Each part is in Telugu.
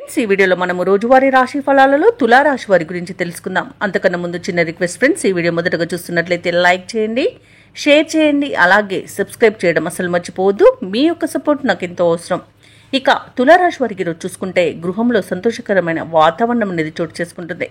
ఫ్రెండ్స్, ఈ వీడియోలో మనము రోజువారీ రాశి ఫలాలలో తులా రాశి వారి గురించి తెలుసుకుందాం. అంతకన్నా ముందు చిన్న రిక్వెస్ట్ ఫ్రెండ్స్, ఈ వీడియో మొదటగా చూస్తున్నట్లయితే లైక్ చేయండి, షేర్ చేయండి, అలాగే సబ్స్క్రైబ్ చేయడం అసలు మర్చిపోవద్దు. మీ యొక్క సపోర్ట్ నాకు ఎంతో అవసరం. ఇక తులారాశి వారికి ఈరోజు చూసుకుంటే గృహంలో సంతోషకరమైన వాతావరణం అనేది చోటు చేసుకుంటుంది.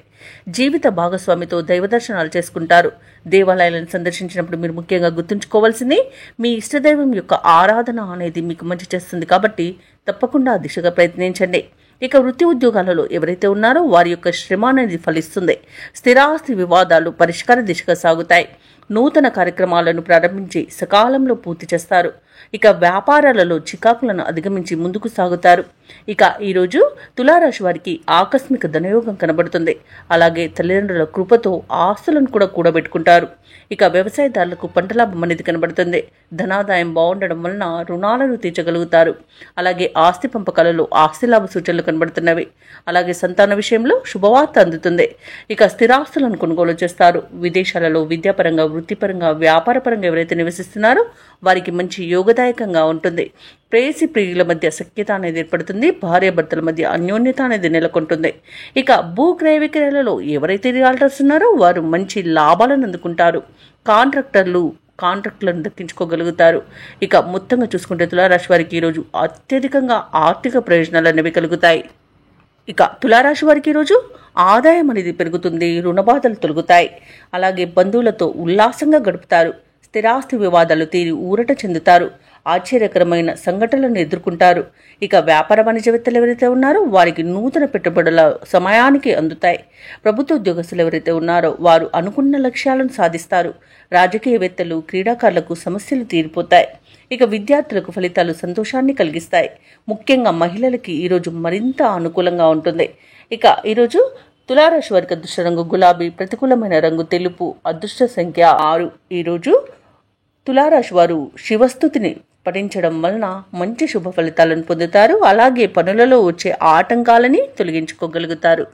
జీవిత భాగస్వామితో దైవ దర్శనాలు చేసుకుంటారు. దేవాలయాలను సందర్శించినప్పుడు మీరు ముఖ్యంగా గుర్తుంచుకోవాల్సింది మీ ఇష్టదైవం యొక్క ఆరాధన అనేది మీకు మంచి చేస్తుంది. కాబట్టి తప్పకుండా ఆ దిశగా ప్రయత్నించండి. ఇక వృత్తి ఉద్యోగాలలో ఎవరైతే ఉన్నారో వారి యొక్క శ్రమ అనేది ఫలిస్తుంది. స్థిరాస్తి వివాదాలు పరిష్కార దిశగా సాగుతాయి. నూతన కార్యక్రమాలను ప్రారంభించి సకాలంలో పూర్తి చేస్తారు. ఇక వ్యాపారాలలో చికాకులను అధిగమించి ముందుకు సాగుతారు. ఇక ఈరోజు తులారాశి వారికి ఆకస్మిక ధనయోగం కనబడుతుంది. అలాగే తల్లిదండ్రుల కృపతో ఆస్తులను కూడా కూడబెట్టుకుంటారు. ఇక వ్యవసాయదారులకు పంట లాభం అనేది కనబడుతుంది. ధనాదాయం బాగుండడం వలన రుణాలను తీర్చగలుగుతారు. అలాగే ఆస్తి పంపకాలలో ఆస్తి లాభ సూచనలు కనబడుతున్నవి. అలాగే సంతాన విషయంలో శుభవార్త అందుతుంది. ఇక స్థిరాస్తులను కొనుగోలు చేస్తారు. విదేశాలలో విద్యాపరంగా, వృత్తిపరంగా, వ్యాపారపరంగా ఎవరైతే నివసిస్తున్నారో వారికి మంచి యోగదాయకంగా ఉంటుంది. ప్రేయసి ప్రియుల మధ్య సఖ్యత అనేది ఏర్పడుతుంది. భార్యాభర్తల మధ్య అన్యోన్యత అనేది నెలకొంటుంది. ఇక భూక్రయ విక్రయాలలో ఎవరైతే రియాల్టర్స్ ఉన్నారో వారు మంచి లాభాలను అందుకుంటారు. కాంట్రాక్టులను దక్కించుకోగలుగుతారు. ఇక మొత్తంగా చూసుకుంటే తులారాశి వారికి ఈరోజు అత్యధికంగా ఆర్థిక ప్రయోజనాలు అనేవి కలుగుతాయి. ఇక తులారాశి వారికి ఈరోజు ఆదాయం అనేది పెరుగుతుంది. రుణబాధలు తొలగుతాయి. అలాగే బంధువులతో ఉల్లాసంగా గడుపుతారు. స్థిరాస్తి వివాదాలు తీరి ఊరట చెందుతారు. ఆశ్చర్యకరమైన సంఘటనలను ఎదుర్కొంటారు. ఇక వ్యాపార వాణిజ్యవేత్తలు ఎవరైతే ఉన్నారో వారికి నూతన పెట్టుబడుల సమయానికి అందుతాయి. ప్రభుత్వ ఉద్యోగస్తులు ఎవరైతే ఉన్నారో వారు అనుకున్న లక్ష్యాలను సాధిస్తారు. రాజకీయవేత్తలు, క్రీడాకారులకు సమస్యలు తీరిపోతాయి. ఇక విద్యార్థులకు ఫలితాలు సంతోషాన్ని కలిగిస్తాయి. ముఖ్యంగా మహిళలకి ఈరోజు మరింత అనుకూలంగా ఉంటుంది. ఇక ఈరోజు తులారాశి వారికి అదృష్ట రంగు గులాబీ, ప్రతికూలమైన రంగు తెలుపు, అదృష్ట సంఖ్య 6. ఈరోజు తులారాశి వారు శివస్తుతిని పఠించడం వలన మంచి శుభ ఫలితాలను పొందుతారు. అలాగే పనులలో వచ్చే ఆటంకాలని తొలగించుకోగలుగుతారు.